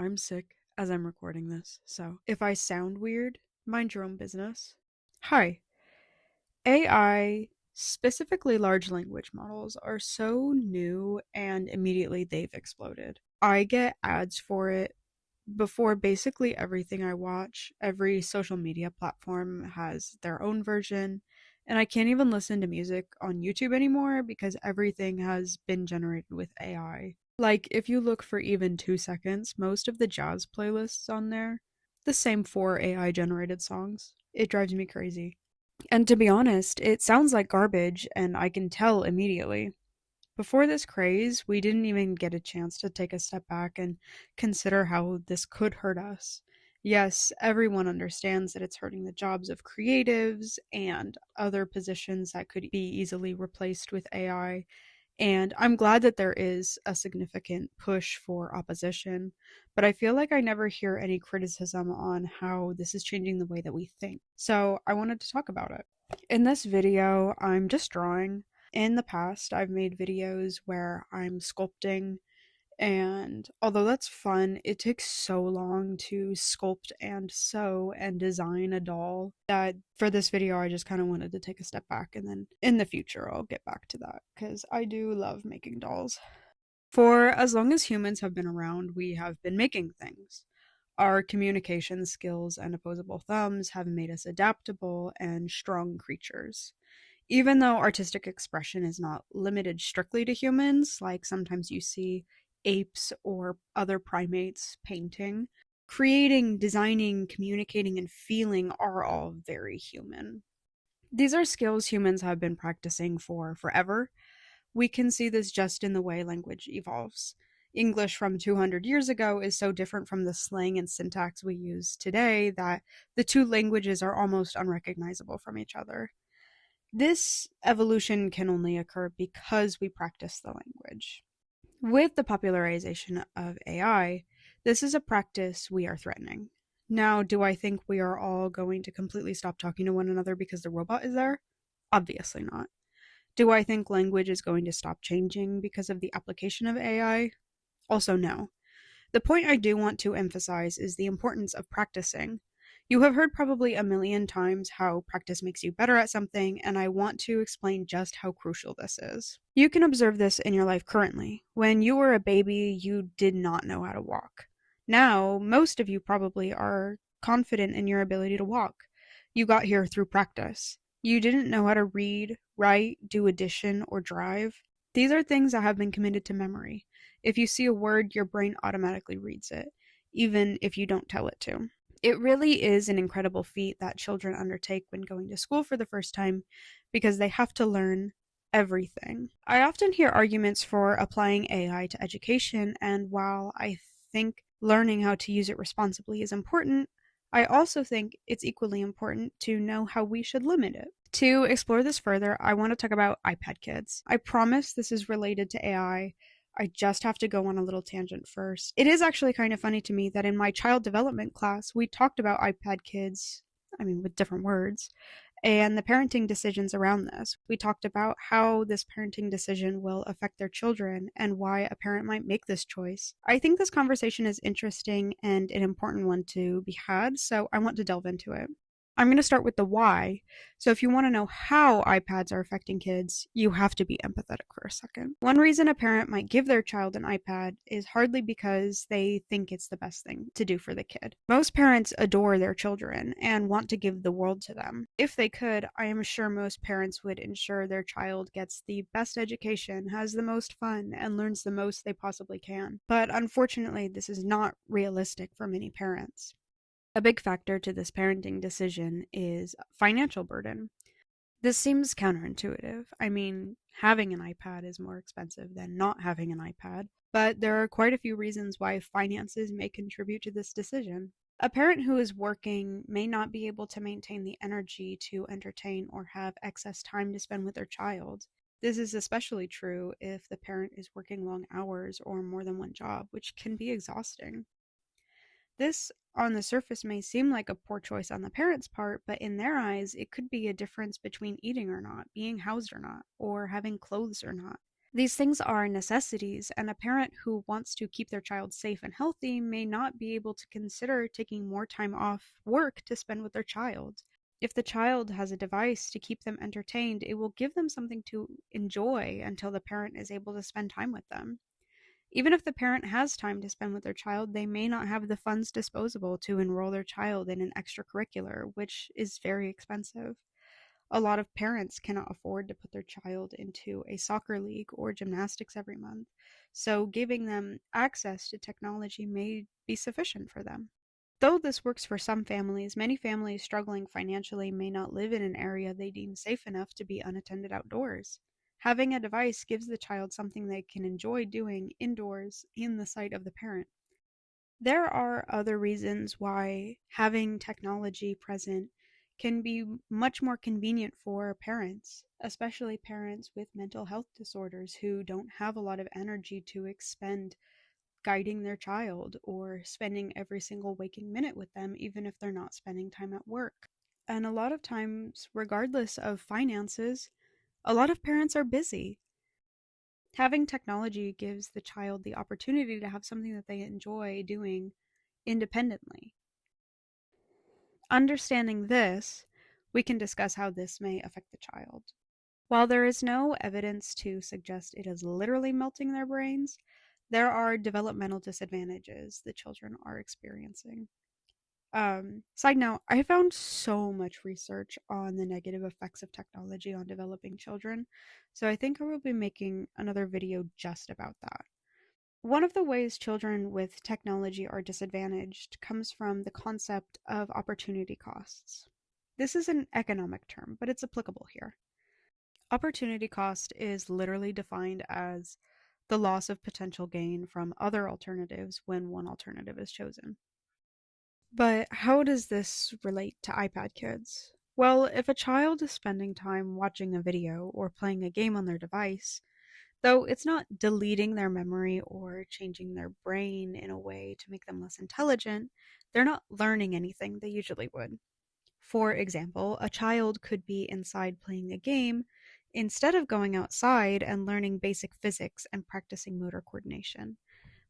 I'm sick as I'm recording this, so if I sound weird, mind your own business. Hi. AI, specifically large language models, are so new and immediately they've exploded. I get ads for it before basically everything I watch. Every social media platform has their own version, and I can't even listen to music on YouTube anymore because everything has been generated with AI. Like, if you look for even 2 seconds, most of the jazz playlists on there, the same four AI generated songs. It drives me crazy. And to be honest, it sounds like garbage, and I can tell immediately. Before this craze, we didn't even get a chance to take a step back and consider how this could hurt us. Yes, everyone understands that it's hurting the jobs of creatives and other positions that could be easily replaced with AI. And I'm glad that there is a significant push for opposition, but I feel like I never hear any criticism on how this is changing the way that we think. So I wanted to talk about it. In this video, I'm just drawing. In the past, I've made videos where I'm sculpting, and although that's fun, it takes so long to sculpt and sew and design a doll that for this video, I just kind of wanted to take a step back, and then in the future, I'll get back to that because I do love making dolls. For as long as humans have been around, we have been making things. Our communication skills and opposable thumbs have made us adaptable and strong creatures. Even though artistic expression is not limited strictly to humans, like sometimes you see apes or other primates painting, creating, designing, communicating, and feeling are all very human. These are skills humans have been practicing for forever. We can see this just in the way language evolves. English from 200 years ago is so different from the slang and syntax we use today that the two languages are almost unrecognizable from each other. This evolution can only occur because we practice the language. With the popularization of AI, this is a practice we are threatening. Now, do I think we are all going to completely stop talking to one another because the robot is there? Obviously not. Do I think language is going to stop changing because of the application of AI? Also, no. The point I do want to emphasize is the importance of practicing. You have heard probably a million times how practice makes you better at something, and I want to explain just how crucial this is. You can observe this in your life currently. When you were a baby, you did not know how to walk. Now, most of you probably are confident in your ability to walk. You got here through practice. You didn't know how to read, write, do addition, or drive. These are things that have been committed to memory. If you see a word, your brain automatically reads it, even if you don't tell it to. It really is an incredible feat that children undertake when going to school for the first time because they have to learn everything. I often hear arguments for applying AI to education, and while I think learning how to use it responsibly is important, I also think it's equally important to know how we should limit it. To explore this further, I want to talk about iPad kids. I promise this is related to AI. I just have to go on a little tangent first. It is actually kind of funny to me that in my child development class, we talked about iPad kids, with different words, and the parenting decisions around this. We talked about how this parenting decision will affect their children and why a parent might make this choice. I think this conversation is interesting and an important one to be had, so I want to delve into it. I'm going to start with the why. So, if you want to know how iPads are affecting kids, you have to be empathetic for a second. One reason a parent might give their child an iPad is hardly because they think it's the best thing to do for the kid. Most parents adore their children and want to give the world to them. If they could, I am sure most parents would ensure their child gets the best education, has the most fun, and learns the most they possibly can. But unfortunately, this is not realistic for many parents. A big factor to this parenting decision is financial burden. This seems counterintuitive. Having an iPad is more expensive than not having an iPad, but there are quite a few reasons why finances may contribute to this decision. A parent who is working may not be able to maintain the energy to entertain or have excess time to spend with their child. This is especially true if the parent is working long hours or more than one job, which can be exhausting. This, on the surface, may seem like a poor choice on the parent's part, but in their eyes, it could be a difference between eating or not, being housed or not, or having clothes or not. These things are necessities, and a parent who wants to keep their child safe and healthy may not be able to consider taking more time off work to spend with their child. If the child has a device to keep them entertained, it will give them something to enjoy until the parent is able to spend time with them. Even if the parent has time to spend with their child, they may not have the funds disposable to enroll their child in an extracurricular, which is very expensive. A lot of parents cannot afford to put their child into a soccer league or gymnastics every month, so giving them access to technology may be sufficient for them. Though this works for some families, many families struggling financially may not live in an area they deem safe enough to be unattended outdoors. Having a device gives the child something they can enjoy doing indoors in the sight of the parent. There are other reasons why having technology present can be much more convenient for parents, especially parents with mental health disorders who don't have a lot of energy to expend guiding their child or spending every single waking minute with them, even if they're not spending time at work. And a lot of times, regardless of finances, a lot of parents are busy. Having technology gives the child the opportunity to have something that they enjoy doing independently. Understanding this, we can discuss how this may affect the child. While there is no evidence to suggest it is literally melting their brains, there are developmental disadvantages the children are experiencing. Side note, I found so much research on the negative effects of technology on developing children, so I think I will be making another video just about that. One of the ways children with technology are disadvantaged comes from the concept of opportunity costs. This is an economic term, but it's applicable here. Opportunity cost is literally defined as the loss of potential gain from other alternatives when one alternative is chosen. But how does this relate to iPad kids? Well, if a child is spending time watching a video or playing a game on their device, though it's not deleting their memory or changing their brain in a way to make them less intelligent, they're not learning anything they usually would. For example, a child could be inside playing a game instead of going outside and learning basic physics and practicing motor coordination.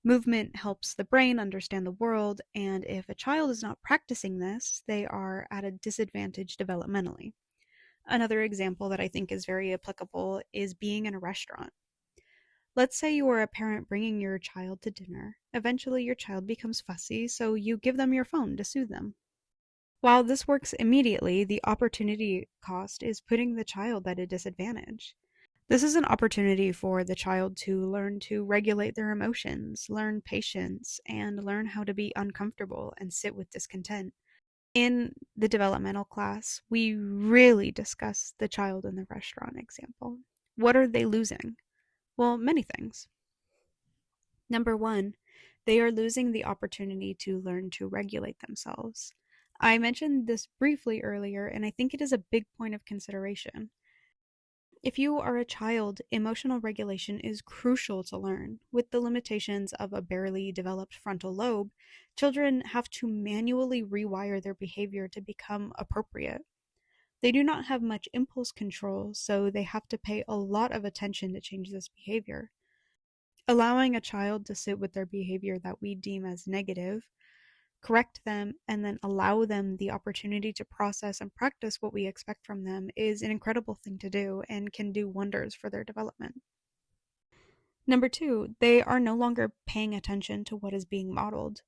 Movement helps the brain understand the world, and if a child is not practicing this, they are at a disadvantage developmentally. Another example that I think is very applicable is being in a restaurant. Let's say you are a parent bringing your child to dinner. Eventually, your child becomes fussy, so you give them your phone to soothe them. While this works immediately, the opportunity cost is putting the child at a disadvantage. This is an opportunity for the child to learn to regulate their emotions, learn patience, and learn how to be uncomfortable and sit with discontent. In the developmental class, we really discuss the child in the restaurant example. What are they losing? Well, many things. Number one, they are losing the opportunity to learn to regulate themselves. I mentioned this briefly earlier, and I think it is a big point of consideration. If you are a child, emotional regulation is crucial to learn. With the limitations of a barely developed frontal lobe, children have to manually rewire their behavior to become appropriate. They do not have much impulse control, so they have to pay a lot of attention to change this behavior. Allowing a child to sit with their behavior that we deem as negative, correct them, and then allow them the opportunity to process and practice what we expect from them is an incredible thing to do and can do wonders for their development. Number two, they are no longer paying attention to what is being modeled.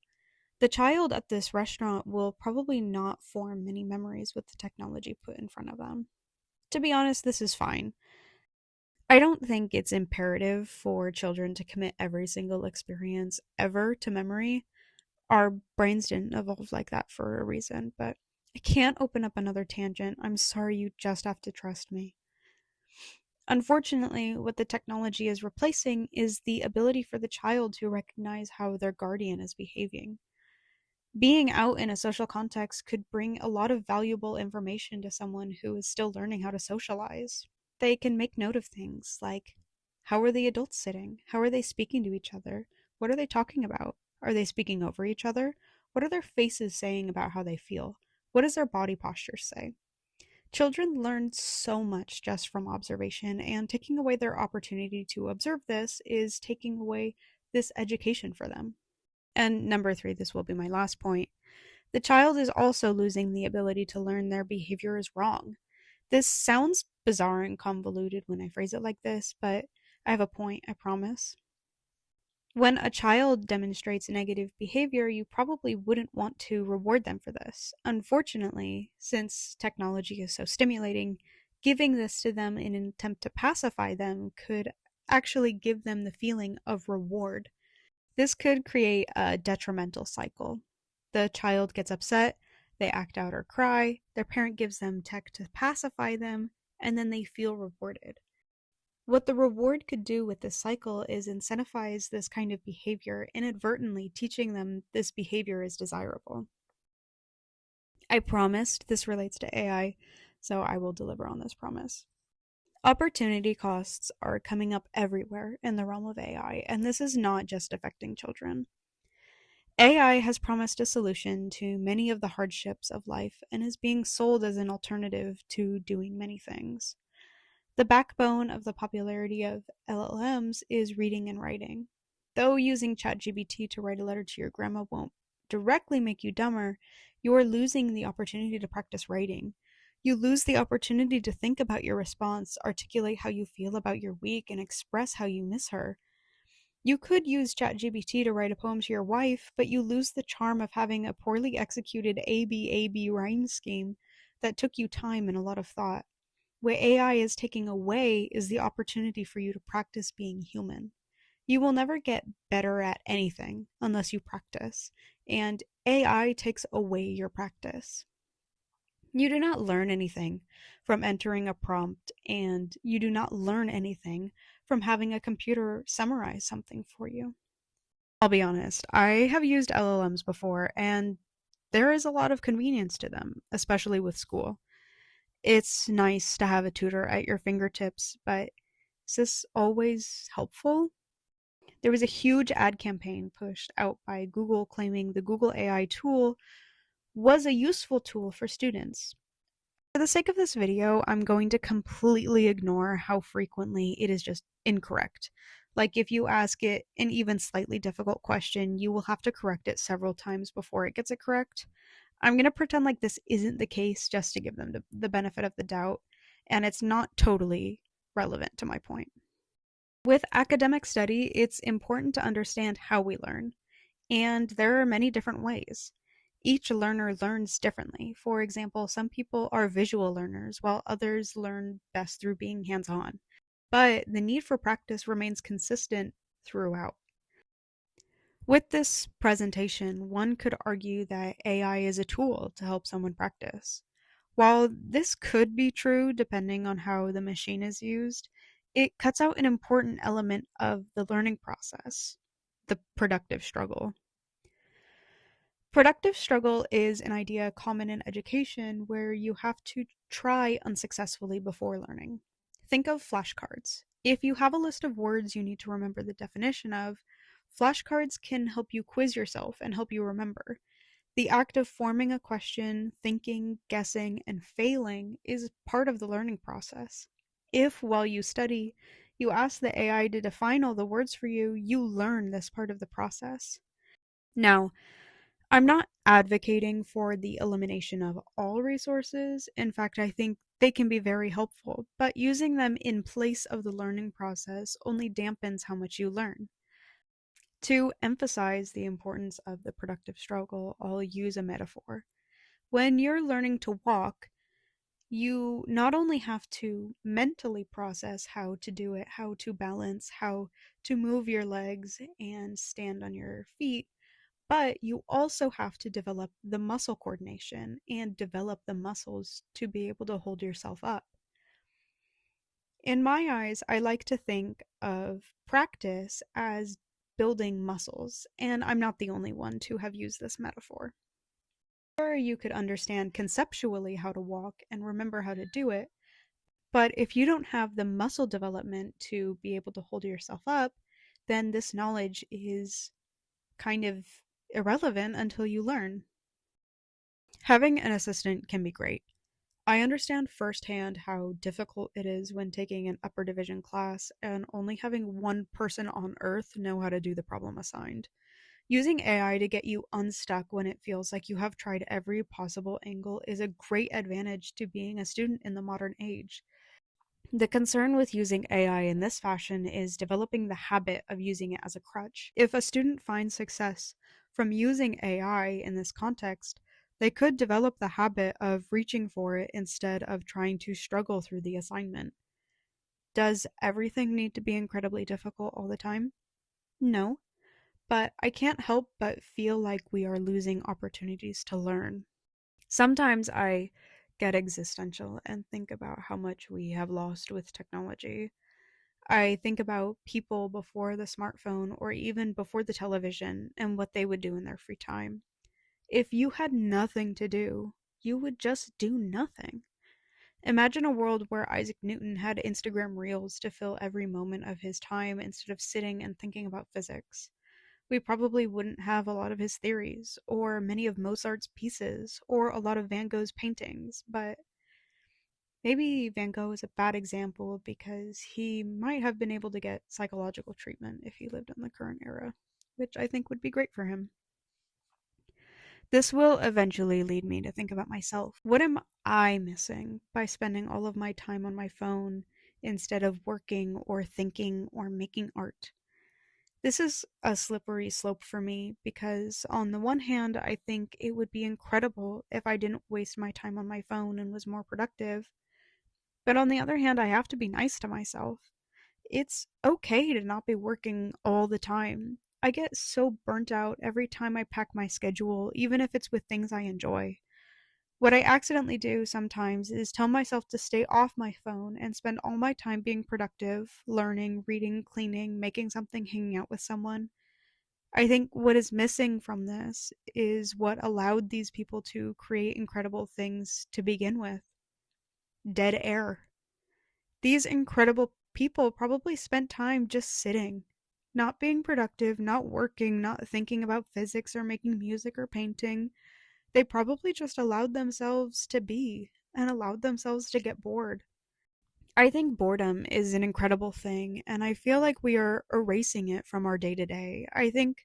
The child at this restaurant will probably not form many memories with the technology put in front of them. To be honest, this is fine. I don't think it's imperative for children to commit every single experience ever to memory. Our brains didn't evolve like that for a reason, but I can't open up another tangent. I'm sorry, you just have to trust me. Unfortunately, what the technology is replacing is the ability for the child to recognize how their guardian is behaving. Being out in a social context could bring a lot of valuable information to someone who is still learning how to socialize. They can make note of things like, how are the adults sitting? How are they speaking to each other? What are they talking about? Are they speaking over each other? What are their faces saying about how they feel? What does their body posture say? Children learn so much just from observation, and taking away their opportunity to observe this is taking away this education for them. And number three, this will be my last point. The child is also losing the ability to learn their behavior is wrong. This sounds bizarre and convoluted when I phrase it like this, but I have a point, I promise. When a child demonstrates negative behavior, you probably wouldn't want to reward them for this. Unfortunately, since technology is so stimulating, giving this to them in an attempt to pacify them could actually give them the feeling of reward. This could create a detrimental cycle. The child gets upset, they act out or cry, their parent gives them tech to pacify them, and then they feel rewarded. What the reward could do with this cycle is incentivize this kind of behavior, inadvertently teaching them this behavior is desirable. I promised this relates to AI, so I will deliver on this promise. Opportunity costs are coming up everywhere in the realm of AI, and this is not just affecting children. AI has promised a solution to many of the hardships of life and is being sold as an alternative to doing many things. The backbone of the popularity of LLMs is reading and writing. Though using ChatGPT to write a letter to your grandma won't directly make you dumber, you are losing the opportunity to practice writing. You lose the opportunity to think about your response, articulate how you feel about your week, and express how you miss her. You could use ChatGPT to write a poem to your wife, but you lose the charm of having a poorly executed ABAB rhyme scheme that took you time and a lot of thought. What AI is taking away is the opportunity for you to practice being human. You will never get better at anything unless you practice, and AI takes away your practice. You do not learn anything from entering a prompt, and you do not learn anything from having a computer summarize something for you. I'll be honest, I have used LLMs before, and there is a lot of convenience to them, especially with school. It's nice to have a tutor at your fingertips, but is this always helpful? There was a huge ad campaign pushed out by Google claiming the Google AI tool was a useful tool for students. For the sake of this video, I'm going to completely ignore how frequently it is just incorrect. Like if you ask it an even slightly difficult question, you will have to correct it several times before it gets it correct. I'm going to pretend like this isn't the case just to give them the benefit of the doubt, and it's not totally relevant to my point. With academic study, it's important to understand how we learn, and there are many different ways. Each learner learns differently. For example, some people are visual learners, while others learn best through being hands on. But the need for practice remains consistent throughout. With this presentation, one could argue that AI is a tool to help someone practice. While this could be true depending on how the machine is used, it cuts out an important element of the learning process, the productive struggle. Productive struggle is an idea common in education where you have to try unsuccessfully before learning. Think of flashcards. If you have a list of words you need to remember the definition of, flashcards can help you quiz yourself and help you remember. The act of forming a question, thinking, guessing, and failing is part of the learning process. If, while you study, you ask the AI to define all the words for you, you learn this part of the process. Now, I'm not advocating for the elimination of all resources. In fact, I think they can be very helpful, but using them in place of the learning process only dampens how much you learn. To emphasize the importance of the productive struggle, I'll use a metaphor. When you're learning to walk, you not only have to mentally process how to do it, how to balance, how to move your legs and stand on your feet, but you also have to develop the muscle coordination and develop the muscles to be able to hold yourself up. In my eyes, I like to think of practice as building muscles, and I'm not the only one to have used this metaphor. Sure, you could understand conceptually how to walk and remember how to do it, but if you don't have the muscle development to be able to hold yourself up, then this knowledge is kind of irrelevant until you learn. Having an assistant can be great. I understand firsthand how difficult it is when taking an upper division class and only having one person on Earth know how to do the problem assigned. Using AI to get you unstuck when it feels like you have tried every possible angle is a great advantage to being a student in the modern age. The concern with using AI in this fashion is developing the habit of using it as a crutch. If a student finds success from using AI in this context, they could develop the habit of reaching for it instead of trying to struggle through the assignment. Does everything need to be incredibly difficult all the time? No, but I can't help but feel like we are losing opportunities to learn. Sometimes I get existential and think about how much we have lost with technology. I think about people before the smartphone or even before the television and what they would do in their free time. If you had nothing to do, you would just do nothing. Imagine a world where Isaac Newton had Instagram reels to fill every moment of his time instead of sitting and thinking about physics. We probably wouldn't have a lot of his theories, or many of Mozart's pieces, or a lot of Van Gogh's paintings, but maybe Van Gogh is a bad example because he might have been able to get psychological treatment if he lived in the current era, which I think would be great for him. This will eventually lead me to think about myself. What am I missing by spending all of my time on my phone instead of working or thinking or making art? This is a slippery slope for me because, on the one hand, I think it would be incredible if I didn't waste my time on my phone and was more productive. But on the other hand, I have to be nice to myself. It's okay to not be working all the time. I get so burnt out every time I pack my schedule, even if it's with things I enjoy. What I accidentally do sometimes is tell myself to stay off my phone and spend all my time being productive, learning, reading, cleaning, making something, hanging out with someone. I think what is missing from this is what allowed these people to create incredible things to begin with: dead air. These incredible people probably spent time just sitting, not being productive, not working, not thinking about physics or making music or painting. They probably just allowed themselves to be and allowed themselves to get bored. I think boredom is an incredible thing, and I feel like we are erasing it from our day to day. I think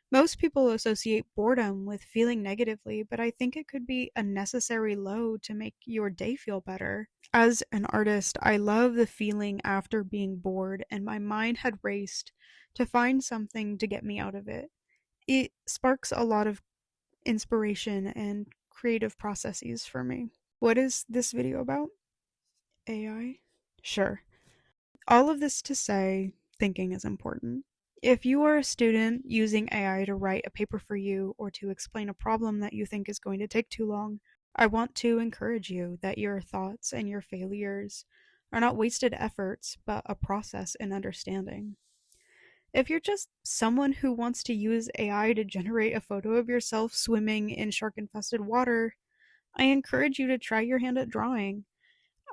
most people associate boredom with feeling negatively, but I think it could be a necessary load to make your day feel better. As an artist, I love the feeling after being bored and my mind had raced to find something to get me out of it. It sparks a lot of inspiration and creative processes for me. What is this video about? AI? Sure. All of this to say, thinking is important. If you are a student using AI to write a paper for you or to explain a problem that you think is going to take too long, I want to encourage you that your thoughts and your failures are not wasted efforts, but a process in understanding. If you're just someone who wants to use AI to generate a photo of yourself swimming in shark infested water, I encourage you to try your hand at drawing.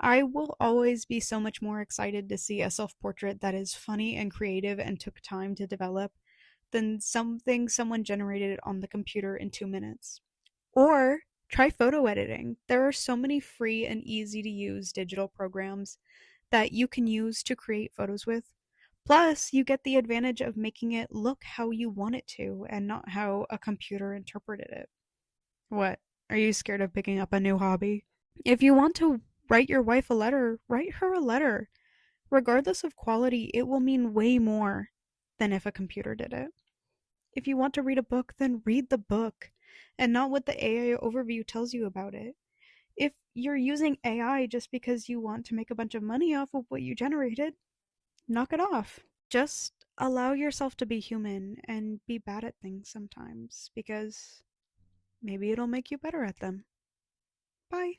I will always be so much more excited to see a self portrait that is funny and creative and took time to develop than something someone generated on the computer in 2 minutes. Or try photo editing. There are so many free and easy to use digital programs that you can use to create photos with. Plus, you get the advantage of making it look how you want it to and not how a computer interpreted it. What? Are you scared of picking up a new hobby? If you want to write your wife a letter, write her a letter. Regardless of quality, it will mean way more than if a computer did it. If you want to read a book, then read the book and not what the AI overview tells you about it. If you're using AI just because you want to make a bunch of money off of what you generated, knock it off. Just allow yourself to be human and be bad at things sometimes because maybe it'll make you better at them. Bye.